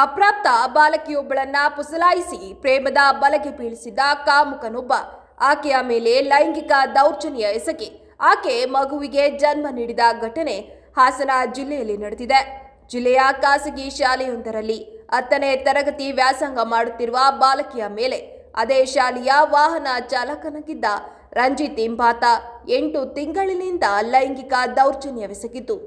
ಅಪ್ರಾಪ್ತ ಬಾಲಕಿಯೊಬ್ಬಳನ್ನ ಪುಸಲಾಯಿಸಿ ಪ್ರೇಮದ ಬಲೆಗೆ ಬೀಳಿಸಿದ ಕಾಮುಕನೊಬ್ಬ ಆಕೆಯ ಮೇಲೆ ಲೈಂಗಿಕ ದೌರ್ಜನ್ಯ ಎಸಗಿ ಆಕೆ ಮಗುವಿಗೆ ಜನ್ಮ ನೀಡಿದ ಘಟನೆ ಹಾಸನ ಜಿಲ್ಲೆಯಲ್ಲಿ ನಡೆದಿದೆ. ಜಿಲ್ಲೆಯ ಖಾಸಗಿ ಶಾಲೆಯೊಂದರಲ್ಲಿ 10ನೇ ತರಗತಿ ವ್ಯಾಸಂಗ ಮಾಡುತ್ತಿರುವ ಬಾಲಕಿಯ ಮೇಲೆ ಅದೇ ಶಾಲೆಯ ವಾಹನ ಚಾಲಕನಾಗಿದ್ದ ರಂಜಿತ್ ಎಂಬಾತ 8 ತಿಂಗಳಿನಿಂದ ಲೈಂಗಿಕ ದೌರ್ಜನ್ಯವೆಸಗಿದ್ದು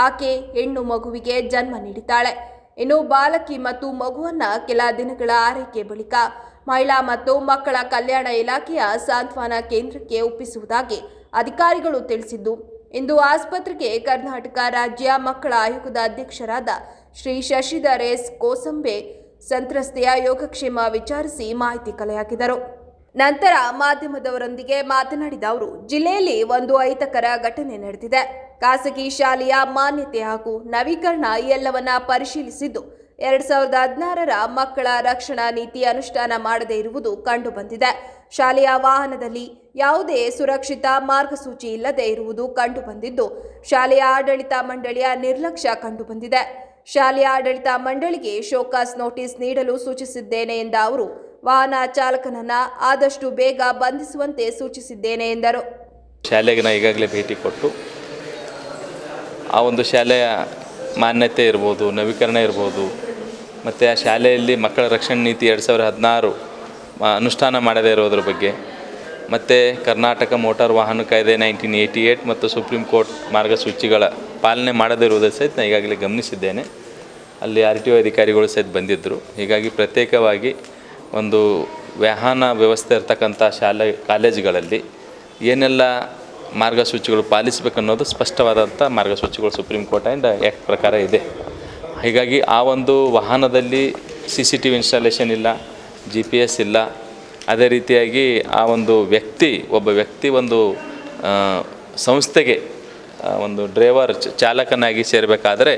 ಆಕೆ ಹೆಣ್ಣು ಮಗುವಿಗೆ ಜನ್ಮ ನೀಡಿದ್ದಾಳೆ. ಇನ್ನು ಬಾಲಕಿ ಮತ್ತು ಮಗುವನ್ನ ಕೆಲ ದಿನಗಳ ಆರೈಕೆ ಬಳಿಕ ಮಹಿಳಾ ಮತ್ತು ಮಕ್ಕಳ ಕಲ್ಯಾಣ ಇಲಾಖೆಯ ಸಾಂತ್ವನ ಕೇಂದ್ರಕ್ಕೆ ಒಪ್ಪಿಸುವುದಾಗಿ ಅಧಿಕಾರಿಗಳು ತಿಳಿಸಿದ್ದು, ಇಂದು ಆಸ್ಪತ್ರೆಗೆ ಕರ್ನಾಟಕ ರಾಜ್ಯ ಮಕ್ಕಳ ಆಯೋಗದ ಅಧ್ಯಕ್ಷರಾದ ಶ್ರೀ ಶಶಿಧರ್ ಎಸ್ ಕೋಸಂಬೆ ಸಂತ್ರಸ್ತೆಯ ಯೋಗಕ್ಷೇಮ ವಿಚಾರಿಸಿ ಮಾಹಿತಿ ಕಲೆಹಾಕಿದರು. ನಂತರ ಮಾಧ್ಯಮದವರೊಂದಿಗೆ ಮಾತನಾಡಿದ ಅವರು, ಜಿಲ್ಲೆಯಲ್ಲಿ ಒಂದು ಅಹಿತಕರ ಘಟನೆ ನಡೆದಿದೆ. ಖಾಸಗಿ ಶಾಲೆಯ ಮಾನ್ಯತೆ ಹಾಗೂ ನವೀಕರಣ ಎಲ್ಲವನ್ನ ಪರಿಶೀಲಿಸಿದ್ದು 2016ರ ಮಕ್ಕಳ ರಕ್ಷಣಾ ನೀತಿ ಅನುಷ್ಠಾನ ಮಾಡದೇ ಇರುವುದು ಕಂಡುಬಂದಿದೆ. ಶಾಲೆಯ ವಾಹನದಲ್ಲಿ ಯಾವುದೇ ಸುರಕ್ಷಿತ ಮಾರ್ಗಸೂಚಿ ಇಲ್ಲದೆ ಇರುವುದು ಕಂಡುಬಂದಿದ್ದು, ಶಾಲೆಯ ಆಡಳಿತ ಮಂಡಳಿಯ ನಿರ್ಲಕ್ಷ್ಯ ಕಂಡುಬಂದಿದೆ. ಶಾಲೆಯ ಆಡಳಿತ ಮಂಡಳಿಗೆ ಶೋಕಾಸ್ ನೋಟಿಸ್ ನೀಡಲು ಸೂಚಿಸಿದ್ದೇನೆ ಎಂದ ಅವರು, ವಾಹನ ಚಾಲಕನನ್ನ ಆದಷ್ಟು ಬೇಗ ಬಂಧಿಸುವಂತೆ ಸೂಚಿಸಿದ್ದೇನೆ ಎಂದರು. ಶಾಲೆಗೆ ನಾನು ಈಗಾಗಲೇ ಭೇಟಿ ಕೊಟ್ಟು ಆ ಒಂದು ಶಾಲೆಯ ಮಾನ್ಯತೆ ಇರ್ಬೋದು, ನವೀಕರಣ ಇರ್ಬೋದು, ಮತ್ತು ಆ ಶಾಲೆಯಲ್ಲಿ ಮಕ್ಕಳ ರಕ್ಷಣಾ ನೀತಿ 2016 ಅನುಷ್ಠಾನ ಮಾಡದೇ ಇರೋದ್ರ ಬಗ್ಗೆ, ಮತ್ತು ಕರ್ನಾಟಕ ಮೋಟಾರ್ ವಾಹನ ಕಾಯ್ದೆ 1988 ಮತ್ತು ಸುಪ್ರೀಂ ಕೋರ್ಟ್ ಮಾರ್ಗಸೂಚಿಗಳ ಪಾಲನೆ ಮಾಡದೇ ಇರುವುದರ ಸಹಿತ ನಾನು ಈಗಾಗಲೇ ಗಮನಿಸಿದ್ದೇನೆ. ಅಲ್ಲಿ RTO ಅಧಿಕಾರಿಗಳು ಸಹಿತ ಬಂದಿದ್ದರು. ಹೀಗಾಗಿ ಪ್ರತ್ಯೇಕವಾಗಿ ಒಂದು ವಾಹನ ವ್ಯವಸ್ಥೆ ಇರ್ತಕ್ಕಂಥ ಶಾಲೆ ಕಾಲೇಜುಗಳಲ್ಲಿ ಏನೆಲ್ಲ ಮಾರ್ಗಸೂಚಿಗಳು ಪಾಲಿಸಬೇಕನ್ನೋದು ಸ್ಪಷ್ಟವಾದಂಥ ಮಾರ್ಗಸೂಚಿಗಳು ಸುಪ್ರೀಂ ಕೋರ್ಟ್ ಆ್ಯಂಡ್ ಆ್ಯಕ್ಟ್ ಪ್ರಕಾರ ಇದೆ. ಹೀಗಾಗಿ ಆ ಒಂದು ವಾಹನದಲ್ಲಿ CCTV ಇನ್ಸ್ಟಾಲೇಷನ್ ಇಲ್ಲ, GPS ಇಲ್ಲ. ಅದೇ ರೀತಿಯಾಗಿ ಆ ಒಂದು ಒಬ್ಬ ವ್ಯಕ್ತಿ ಒಂದು ಸಂಸ್ಥೆಗೆ ಒಂದು ಡ್ರೈವರ್ ಚಾಲಕನಾಗಿ ಸೇರಬೇಕಾದ್ರೆ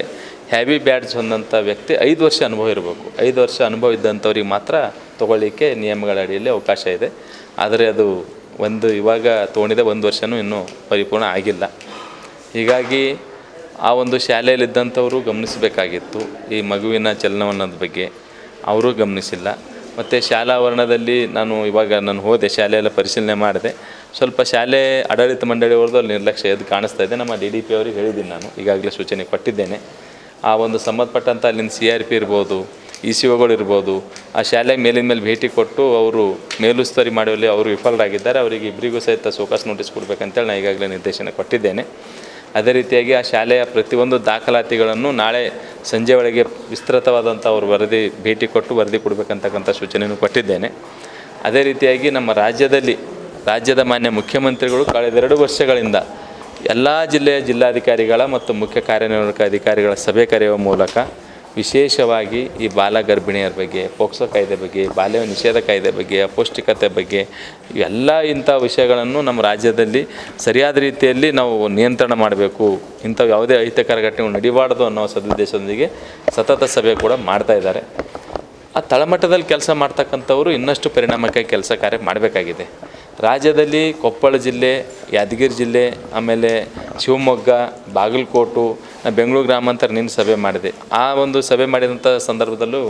ಹ್ಯಾವಿ ಬ್ಯಾಡ್ಜ್ ಹೊಂದಂಥ ವ್ಯಕ್ತಿ 5 ವರ್ಷ ಅನುಭವ ಇರಬೇಕು. 5 ವರ್ಷ ಅನುಭವ ಇದ್ದಂಥವ್ರಿಗೆ ಮಾತ್ರ ತೊಗೊಳ್ಳಿಕ್ಕೆ ನಿಯಮಗಳ ಅಡಿಯಲ್ಲಿ ಅವಕಾಶ ಇದೆ. ಆದರೆ ಅದು ಇವಾಗ ತೊಗೊಂಡಿದೆ, 1 ವರ್ಷವೂ ಇನ್ನೂ ಪರಿಪೂರ್ಣ ಆಗಿಲ್ಲ. ಹೀಗಾಗಿ ಆ ಒಂದು ಶಾಲೆಯಲ್ಲಿದ್ದಂಥವರು ಗಮನಿಸಬೇಕಾಗಿತ್ತು. ಈ ಮಗುವಿನ ಚಲನವಲನದ ಬಗ್ಗೆ ಅವರು ಗಮನಿಸಿಲ್ಲ. ಮತ್ತು ಶಾಲಾ ಆವರಣದಲ್ಲಿ ನಾನು ಹೋದೆ, ಶಾಲೆಯೆಲ್ಲ ಪರಿಶೀಲನೆ ಮಾಡಿದೆ. ಸ್ವಲ್ಪ ಶಾಲೆ ಆಡಳಿತ ಮಂಡಳಿಯವ್ರದ್ದು ಅಲ್ಲಿ ನಿರ್ಲಕ್ಷ್ಯ ಎದ್ದು ಕಾಣಿಸ್ತಾ ಇದೆ. ನಮ್ಮ DDP ಅವ್ರಿಗೆ ಹೇಳಿದ್ದೀನಿ, ನಾನು ಈಗಾಗಲೇ ಸೂಚನೆ ಕೊಟ್ಟಿದ್ದೇನೆ. ಆ ಒಂದು ಸಂಬಂಧಪಟ್ಟಂಥ ಅಲ್ಲಿನ CRP ಇರ್ಬೋದು, ECOಗಳು ಇರ್ಬೋದು, ಆ ಶಾಲೆಗೆ ಮೇಲಿನ ಮೇಲೆ ಭೇಟಿ ಕೊಟ್ಟು ಅವರು ಮೇಲುಸ್ತುವಾರಿ ಮಾಡುವಲ್ಲಿ ಅವರು ವಿಫಲರಾಗಿದ್ದಾರೆ. ಅವರಿಗೆ ಇಬ್ಬರಿಗೂ ಸಹಿತ ಶೋಕಾಸ್ ನೋಟಿಸ್ ಕೊಡಬೇಕಂತೇಳಿ ನಾನು ಈಗಾಗಲೇ ನಿರ್ದೇಶನ ಕೊಟ್ಟಿದ್ದೇನೆ. ಅದೇ ರೀತಿಯಾಗಿ ಆ ಶಾಲೆಯ ಪ್ರತಿಯೊಂದು ದಾಖಲಾತಿಗಳನ್ನು ನಾಳೆ ಸಂಜೆ ಒಳಗೆ ವಿಸ್ತೃತವಾದಂಥ ಅವರು ಭೇಟಿ ಕೊಟ್ಟು ವರದಿ ಕೊಡಬೇಕಂತಕ್ಕಂಥ ಸೂಚನೆಯನ್ನು ಕೊಟ್ಟಿದ್ದೇನೆ. ಅದೇ ರೀತಿಯಾಗಿ ನಮ್ಮ ರಾಜ್ಯದ ಮಾನ್ಯ ಮುಖ್ಯಮಂತ್ರಿಗಳು ಕಳೆದ 2 ವರ್ಷಗಳಿಂದ ಎಲ್ಲ ಜಿಲ್ಲೆಯ ಜಿಲ್ಲಾಧಿಕಾರಿಗಳ ಮತ್ತು ಮುಖ್ಯ ಕಾರ್ಯನಿರ್ವಾಹಕ ಅಧಿಕಾರಿಗಳ ಸಭೆ ಕರೆಯುವ ಮೂಲಕ ವಿಶೇಷವಾಗಿ ಈ ಬಾಲ ಗರ್ಭಿಣಿಯರ ಬಗ್ಗೆ, ಪೋಕ್ಸೋ ಕಾಯ್ದೆ ಬಗ್ಗೆ, ಬಾಲ್ಯ ನಿಷೇಧ ಕಾಯ್ದೆ ಬಗ್ಗೆ, ಅಪೌಷ್ಟಿಕತೆ ಬಗ್ಗೆ ಇವೆಲ್ಲ ಇಂಥ ವಿಷಯಗಳನ್ನು ನಮ್ಮ ರಾಜ್ಯದಲ್ಲಿ ಸರಿಯಾದ ರೀತಿಯಲ್ಲಿ ನಾವು ನಿಯಂತ್ರಣ ಮಾಡಬೇಕು, ಇಂಥವು ಯಾವುದೇ ಅಹಿತಕರ ಘಟನೆಗಳು ನಡಿಬಾರ್ದು ಅನ್ನೋ ಸದುದ್ದೇಶದೊಂದಿಗೆ ಸತತ ಸಭೆ ಕೂಡ ಮಾಡ್ತಾಯಿದ್ದಾರೆ. ಆ ತಳಮಟ್ಟದಲ್ಲಿ ಕೆಲಸ ಮಾಡ್ತಕ್ಕಂಥವರು ಇನ್ನಷ್ಟು ಪರಿಣಾಮಕಾರಿ ಕೆಲಸ ಕಾರ್ಯ ಮಾಡಬೇಕಾಗಿದೆ. ರಾಜ್ಯದಲ್ಲಿ ಕೊಪ್ಪಳ ಜಿಲ್ಲೆ, ಯಾದಗಿರಿ ಜಿಲ್ಲೆ, ಆಮೇಲೆ ಶಿವಮೊಗ್ಗ, ಬಾಗಲಕೋಟು, ಬೆಂಗಳೂರು ಗ್ರಾಮಾಂತರ ನಿನ್ನ ಸಭೆ ಮಾಡಿದೆ. ಆ ಒಂದು ಸಭೆ ಮಾಡಿದಂಥ ಸಂದರ್ಭದಲ್ಲೂ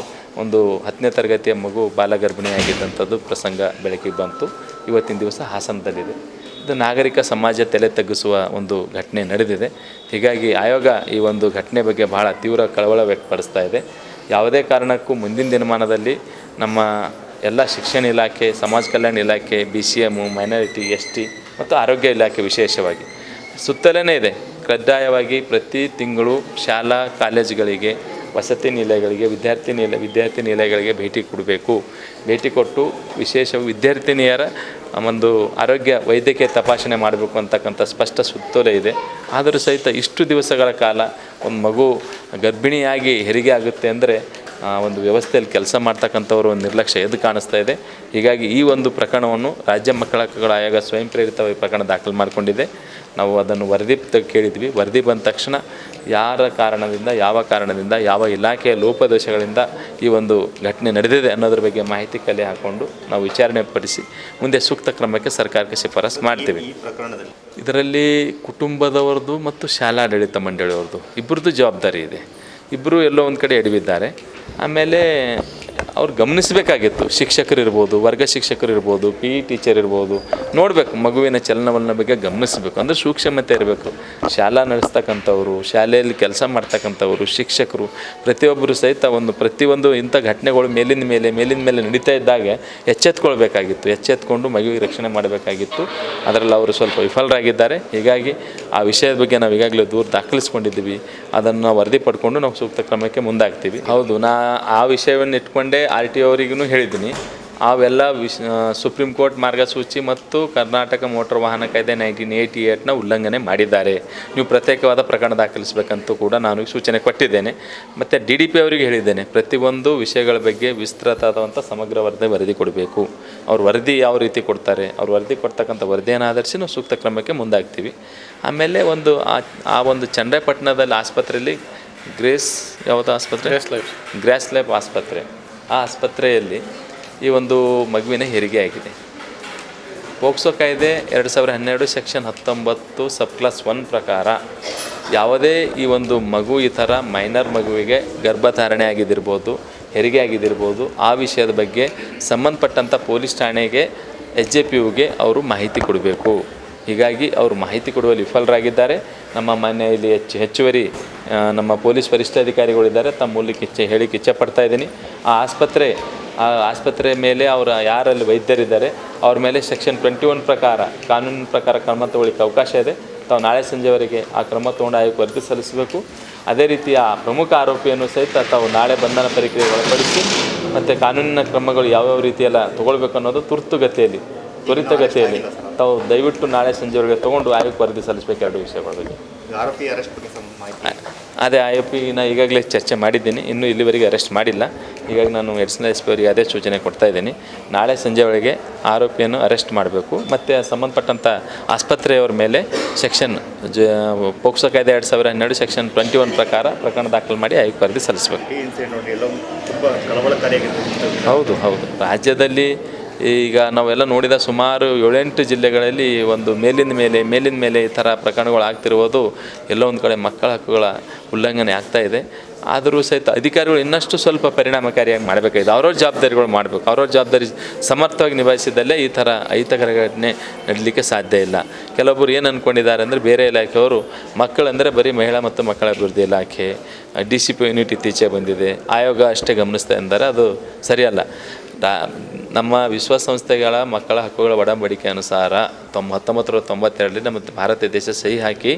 ಒಂದು 10ನೇ ತರಗತಿಯ ಮಗು ಬಾಲಗರ್ಭಿಣಿಯಾಗಿದ್ದಂಥದ್ದು ಪ್ರಸಂಗ ಬೆಳಕಿಗೆ ಬಂತು. ಇವತ್ತಿನ ದಿವಸ ಹಾಸನದಲ್ಲಿದೆ. ಇದು ನಾಗರಿಕ ಸಮಾಜ ತಲೆ ತಗ್ಗಿಸುವ ಒಂದು ಘಟನೆ ನಡೆದಿದೆ. ಹೀಗಾಗಿ ಆಯೋಗ ಈ ಒಂದು ಘಟನೆ ಬಗ್ಗೆ ಬಹಳ ತೀವ್ರ ಕಳವಳ ವ್ಯಕ್ತಪಡಿಸ್ತಾ ಇದೆ. ಯಾವುದೇ ಕಾರಣಕ್ಕೂ ಮುಂದಿನ ದಿನಮಾನದಲ್ಲಿ ನಮ್ಮ ಎಲ್ಲ ಶಿಕ್ಷಣ ಇಲಾಖೆ, ಸಮಾಜ ಕಲ್ಯಾಣ ಇಲಾಖೆ, BCM, ಮೈನಾರಿಟಿ, ST ಮತ್ತು ಆರೋಗ್ಯ ಇಲಾಖೆ ವಿಶೇಷವಾಗಿ ಸುತ್ತಲೇ ಇದೆ. ಕಡ್ಡಾಯವಾಗಿ ಪ್ರತಿ ತಿಂಗಳು ಶಾಲಾ ಕಾಲೇಜುಗಳಿಗೆ, ವಸತಿ ನಿಲಯಗಳಿಗೆ, ವಿದ್ಯಾರ್ಥಿ ನಿಲಯಗಳಿಗೆ ಭೇಟಿ ಕೊಡಬೇಕು. ಭೇಟಿ ಕೊಟ್ಟು ವಿಶೇಷವಾಗಿ ವಿದ್ಯಾರ್ಥಿನಿಯರ ಒಂದು ಆರೋಗ್ಯ ವೈದ್ಯಕೀಯ ತಪಾಸಣೆ ಮಾಡಬೇಕು ಅಂತಕ್ಕಂಥ ಸ್ಪಷ್ಟ ಸುತ್ತೋಲೆ ಇದೆ. ಆದರೂ ಸಹಿತ ಇಷ್ಟು ದಿವಸಗಳ ಕಾಲ ಒಂದು ಮಗು ಗರ್ಭಿಣಿಯಾಗಿ ಹೆರಿಗೆ ಆಗುತ್ತೆ ಅಂದರೆ ಒಂದು ವ್ಯವಸ್ಥೆಯಲ್ಲಿ ಕೆಲಸ ಮಾಡ್ತಕ್ಕಂಥವ್ರು ಒಂದು ನಿರ್ಲಕ್ಷ್ಯ ಎದ್ದು ಕಾಣಿಸ್ತಾ ಇದೆ. ಹೀಗಾಗಿ ಈ ಒಂದು ಪ್ರಕರಣವನ್ನು ರಾಜ್ಯ ಮಕ್ಕಳ ಹಕ್ಕುಗಳ ಆಯೋಗ ಸ್ವಯಂ ಪ್ರೇರಿತವಾಗಿ ಪ್ರಕರಣ ದಾಖಲು ಮಾಡಿಕೊಂಡಿದೆ. ನಾವು ಅದನ್ನು ವರದಿ ಕೇಳಿದ್ವಿ. ವರದಿ ಬಂದ ತಕ್ಷಣ ಯಾವ ಕಾರಣದಿಂದ ಯಾವ ಇಲಾಖೆಯ ಲೋಪದೋಷಗಳಿಂದ ಈ ಒಂದು ಘಟನೆ ನಡೆದಿದೆ ಅನ್ನೋದ್ರ ಬಗ್ಗೆ ಮಾಹಿತಿ ಕಲೆ ಹಾಕ್ಕೊಂಡು ನಾವು ವಿಚಾರಣೆ ಪಡಿಸಿ ಮುಂದೆ ಸೂಕ್ತ ಕ್ರಮಕ್ಕೆ ಸರ್ಕಾರಕ್ಕೆ ಶಿಫಾರಸು ಮಾಡ್ತೀವಿ. ಇದರಲ್ಲಿ ಕುಟುಂಬದವ್ರದ್ದು ಮತ್ತು ಶಾಲಾ ಆಡಳಿತ ಮಂಡಳಿಯವ್ರದ್ದು ಇಬ್ಬರದ್ದು ಜವಾಬ್ದಾರಿ ಇದೆ. ಇಬ್ಬರು ಎಲ್ಲೋ ಒಂದು ಕಡೆ ಎಡವಿದ್ದಾರೆ. ಆಮೇಲೆ ಅವ್ರು ಗಮನಿಸಬೇಕಾಗಿತ್ತು, ಶಿಕ್ಷಕರು ಇರ್ಬೋದು, ವರ್ಗ ಶಿಕ್ಷಕರು ಇರ್ಬೋದು, ಪಿ ಇ ಟೀಚರ್ ಇರ್ಬೋದು, ನೋಡಬೇಕು ಮಗುವಿನ ಚಲನವಲನ ಬಗ್ಗೆ ಗಮನಿಸಬೇಕು. ಅಂದರೆ ಸೂಕ್ಷ್ಮತೆ ಇರಬೇಕು. ಶಾಲಾ ನಡೆಸ್ತಕ್ಕಂಥವ್ರು, ಶಾಲೆಯಲ್ಲಿ ಕೆಲಸ ಮಾಡ್ತಕ್ಕಂಥವ್ರು, ಶಿಕ್ಷಕರು ಪ್ರತಿಯೊಬ್ಬರು ಸಹಿತ ಪ್ರತಿಯೊಂದು ಇಂಥ ಘಟನೆಗಳು ಮೇಲಿನ ಮೇಲೆ ನಡೀತಾ ಇದ್ದಾಗ ಎಚ್ಚೆತ್ಕೊಂಡು ಮಗುವಿಗೆ ರಕ್ಷಣೆ ಮಾಡಬೇಕಾಗಿತ್ತು. ಅದರಲ್ಲಿ ಅವರು ಸ್ವಲ್ಪ ವಿಫಲರಾಗಿದ್ದಾರೆ. ಹೀಗಾಗಿ ಆ ವಿಷಯದ ಬಗ್ಗೆ ನಾವು ಈಗಾಗಲೇ ದೂರು ದಾಖಲಿಸ್ಕೊಂಡಿದ್ದೀವಿ. ಅದನ್ನು ವರದಿ ಪಡ್ಕೊಂಡು ನಾವು ಸೂಕ್ತ ಕ್ರಮಕ್ಕೆ ಮುಂದಾಗ್ತೀವಿ. ಹೌದು, ಆ ವಿಷಯವನ್ನು ಇಟ್ಕೊಂಡೇ RTO ಅವರಿಗೂ ಹೇಳಿದ್ದೀನಿ. ಅವೆಲ್ಲ ಸುಪ್ರೀಂ ಕೋರ್ಟ್ ಮಾರ್ಗಸೂಚಿ ಮತ್ತು ಕರ್ನಾಟಕ ಮೋಟಾರ್ ವಾಹನ ಕಾಯ್ದೆ 1988ನ ಉಲ್ಲಂಘನೆ ಮಾಡಿದ್ದಾರೆ, ನೀವು ಪ್ರತ್ಯೇಕವಾದ ಪ್ರಕರಣ ದಾಖಲಿಸಬೇಕಂತೂ ಕೂಡ ನಾನು ಸೂಚನೆ ಕೊಟ್ಟಿದ್ದೇನೆ. ಮತ್ತು DDP ಅವರಿಗೆ ಹೇಳಿದ್ದೇನೆ, ಪ್ರತಿಯೊಂದು ವಿಷಯಗಳ ಬಗ್ಗೆ ವಿಸ್ತೃತವಾದಂಥ ಸಮಗ್ರ ವರದಿ ಕೊಡಬೇಕು. ಅವ್ರು ವರದಿ ಯಾವ ರೀತಿ ಕೊಡ್ತಾರೆ, ಅವ್ರು ವರದಿ ಕೊಡ್ತಕ್ಕಂಥ ವರದಿಯನ್ನು ಆಧರಿಸಿ ನಾವು ಸೂಕ್ತ ಕ್ರಮಕ್ಕೆ ಮುಂದಾಗ್ತೀವಿ. ಆಮೇಲೆ ಒಂದು ಚನ್ನರಾಯಪಟ್ಟಣದಲ್ಲಿ ಆಸ್ಪತ್ರೆಯಲ್ಲಿ ಗ್ರಾಸ್ ಲೈಫ್ ಆಸ್ಪತ್ರೆ, ಆ ಆಸ್ಪತ್ರೆಯಲ್ಲಿ ಈ ಒಂದು ಮಗುವಿನ ಹೆರಿಗೆ ಆಗಿದೆ. ಪೋಕ್ಸೋ ಕಾಯ್ದೆ 2012 ಸೆಕ್ಷನ್ 19 ಸಬ್ ಕ್ಲಾಸ್ 1 ಪ್ರಕಾರ ಯಾವುದೇ ಈ ಒಂದು ಮಗು ಈ ಥರ ಮೈನರ್ ಮಗುವಿಗೆ ಗರ್ಭಧಾರಣೆ ಆಗಿದ್ದಿರ್ಬೋದು, ಹೆರಿಗೆ ಆಗಿದ್ದಿರ್ಬೋದು, ಆ ವಿಷಯದ ಬಗ್ಗೆ ಸಂಬಂಧಪಟ್ಟಂಥ ಪೊಲೀಸ್ ಠಾಣೆಗೆ SJPUಗೆ ಅವರು ಮಾಹಿತಿ ಕೊಡಬೇಕು. ಹೀಗಾಗಿ ಅವರು ಮಾಹಿತಿ ಕೊಡುವಲ್ಲಿ ವಿಫಲರಾಗಿದ್ದಾರೆ. ನಮ್ಮ ಮಾನ್ಯ ಇಲ್ಲಿ ಹೆಚ್ಚುವರಿ ನಮ್ಮ ಪೊಲೀಸ್ ವರಿಷ್ಠಾಧಿಕಾರಿಗಳಿದ್ದಾರೆ, ತಮ್ಮ ಮೂಲಕ ಹೇಳಿಕ್ಕೆ ಇಚ್ಛೆಪಡ್ತಾ ಇದ್ದೀನಿ. ಆ ಆಸ್ಪತ್ರೆ ಮೇಲೆ ಅವರ ಯಾರಲ್ಲಿ ವೈದ್ಯರಿದ್ದಾರೆ ಅವ್ರ ಮೇಲೆ ಸೆಕ್ಷನ್ 21 ಪ್ರಕಾರ ಕಾನೂನಿನ ಪ್ರಕಾರ ಕ್ರಮ ತಗೊಳ್ಳಿಕ್ಕೆ ಅವಕಾಶ ಇದೆ. ತಾವು ನಾಳೆ ಸಂಜೆವರೆಗೆ ಆ ಕ್ರಮ ತೊಗೊಂಡು ಆಯೋಗಕ್ಕೆ ವರದಿ ಸಲ್ಲಿಸಬೇಕು. ಅದೇ ರೀತಿ ಆ ಪ್ರಮುಖ ಆರೋಪಿಯನ್ನು ಸಹಿತ ತಾವು ನಾಳೆ ಬಂಧನ ಪ್ರಕ್ರಿಯೆ ಒಳಪಡಿಸಿ ಮತ್ತು ಕಾನೂನಿನ ಕ್ರಮಗಳು ಯಾವ್ಯಾವ ರೀತಿಯೆಲ್ಲ ತೊಗೊಳ್ಬೇಕು ಅನ್ನೋದು ತ್ವರಿತಗತಿಯಲ್ಲಿ ತಾವು ದಯವಿಟ್ಟು ನಾಳೆ ಸಂಜೆವರೆಗೆ ತೊಗೊಂಡು ಆಯೋಗಕ್ಕೆ ವರದಿ ಸಲ್ಲಿಸಬೇಕು. ಎರಡು ವಿಷಯಗಳ ಬಗ್ಗೆ ಅದೇ ಆರೋಪಿನ ಈಗಾಗಲೇ ಚರ್ಚೆ ಮಾಡಿದ್ದೀನಿ, ಇನ್ನೂ ಇಲ್ಲಿವರೆಗೆ ಅರೆಸ್ಟ್ ಮಾಡಿಲ್ಲ. ಹೀಗಾಗಿ ನಾನು ಅಡಿಷನಲ್ SP ಅವರಿಗೆ ಅದೇ ಸೂಚನೆ ಕೊಡ್ತಾ ಇದ್ದೀನಿ. ನಾಳೆ ಸಂಜೆ ಒಳಗೆ ಆರೋಪಿಯನ್ನು ಅರೆಸ್ಟ್ ಮಾಡಬೇಕು ಮತ್ತು ಸಂಬಂಧಪಟ್ಟಂಥ ಆಸ್ಪತ್ರೆಯವರ ಮೇಲೆ ಪೋಕ್ಸೋ ಕಾಯ್ದೆ 2012 ಸೆಕ್ಷನ್ 21 ಪ್ರಕಾರ ಪ್ರಕರಣ ದಾಖಲು ಮಾಡಿ ಆಯೋಗಕ್ಕೆ ವರದಿ ಸಲ್ಲಿಸಬೇಕು. ಹೌದು, ರಾಜ್ಯದಲ್ಲಿ ಈಗ ನಾವೆಲ್ಲ ನೋಡಿದ ಸುಮಾರು 7-8 ಜಿಲ್ಲೆಗಳಲ್ಲಿ ಒಂದು ಮೇಲಿನ ಮೇಲೆ ಈ ಥರ ಪ್ರಕರಣಗಳು ಆಗ್ತಿರುವುದು ಎಲ್ಲೋ ಒಂದು ಕಡೆ ಮಕ್ಕಳ ಹಕ್ಕುಗಳ ಉಲ್ಲಂಘನೆ ಆಗ್ತಾ ಇದೆ. ಆದರೂ ಸಹಿತ ಅಧಿಕಾರಿಗಳು ಇನ್ನಷ್ಟು ಸ್ವಲ್ಪ ಪರಿಣಾಮಕಾರಿಯಾಗಿ ಮಾಡಬೇಕಾಗಿದೆ. ಅವ್ರವ್ರ ಜವಾಬ್ದಾರಿಗಳು ಮಾಡಬೇಕು. ಅವ್ರವ್ರ ಜವಾಬ್ದಾರಿ ಸಮರ್ಥವಾಗಿ ನಿಭಾಯಿಸಿದ್ದಲ್ಲೇ ಈ ಥರ ಅಹಿತಕರ ಘಟನೆ ನಡೀಲಿಕ್ಕೆ ಸಾಧ್ಯ ಇಲ್ಲ. ಕೆಲವೊಬ್ಬರು ಏನು ಅಂದ್ಕೊಂಡಿದ್ದಾರೆ ಅಂದರೆ, ಬೇರೆ ಇಲಾಖೆಯವರು ಮಕ್ಕಳಂದರೆ ಬರೀ ಮಹಿಳಾ ಮತ್ತು ಮಕ್ಕಳ ಅಭಿವೃದ್ಧಿ ಇಲಾಖೆ, DCP ಯೂನಿಟ್ ಇತ್ತೀಚೆಗೆ ಬಂದಿದೆ, ಆಯೋಗ ಅಷ್ಟೇ ಗಮನಿಸ್ತಾ ಇದ್ದಾರೆ. ಅದು ಸರಿಯಲ್ಲ. ನಮ್ಮ ವಿಶ್ವಸಂಸ್ಥೆಗಳ ಮಕ್ಕಳ ಹಕ್ಕುಗಳ ಒಡಂಬಡಿಕೆ ಅನುಸಾರ 1992 ನಮ್ಮ ಭಾರತ ದೇಶ ಸಹಿ ಹಾಕಿ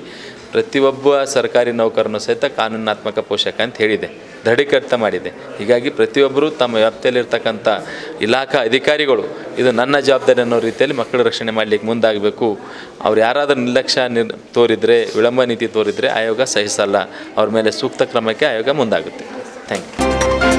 ಪ್ರತಿಯೊಬ್ಬ ಸರ್ಕಾರಿ ನೌಕರನು ಸಹಿತ ಕಾನೂನಾತ್ಮಕ ಪೋಷಕ ಅಂತ ಹೇಳಿದೆ, ದೃಢೀಕೃತ ಮಾಡಿದೆ. ಹೀಗಾಗಿ ಪ್ರತಿಯೊಬ್ಬರು ತಮ್ಮ ವ್ಯಾಪ್ತಿಯಲ್ಲಿರ್ತಕ್ಕಂಥ ಇಲಾಖಾ ಅಧಿಕಾರಿಗಳು ಇದು ನನ್ನ ಜವಾಬ್ದಾರಿ ಅನ್ನೋ ರೀತಿಯಲ್ಲಿ ಮಕ್ಕಳ ರಕ್ಷಣೆ ಮಾಡಲಿಕ್ಕೆ ಮುಂದಾಗಬೇಕು. ಅವ್ರು ಯಾರಾದರೂ ನಿರ್ಲಕ್ಷ್ಯ ತೋರಿದರೆ, ವಿಳಂಬ ನೀತಿ ತೋರಿದರೆ ಆಯೋಗ ಸಹಿಸಲ್ಲ. ಅವ್ರ ಮೇಲೆ ಸೂಕ್ತ ಕ್ರಮಕ್ಕೆ ಆಯೋಗ ಮುಂದಾಗುತ್ತೆ. Thank you.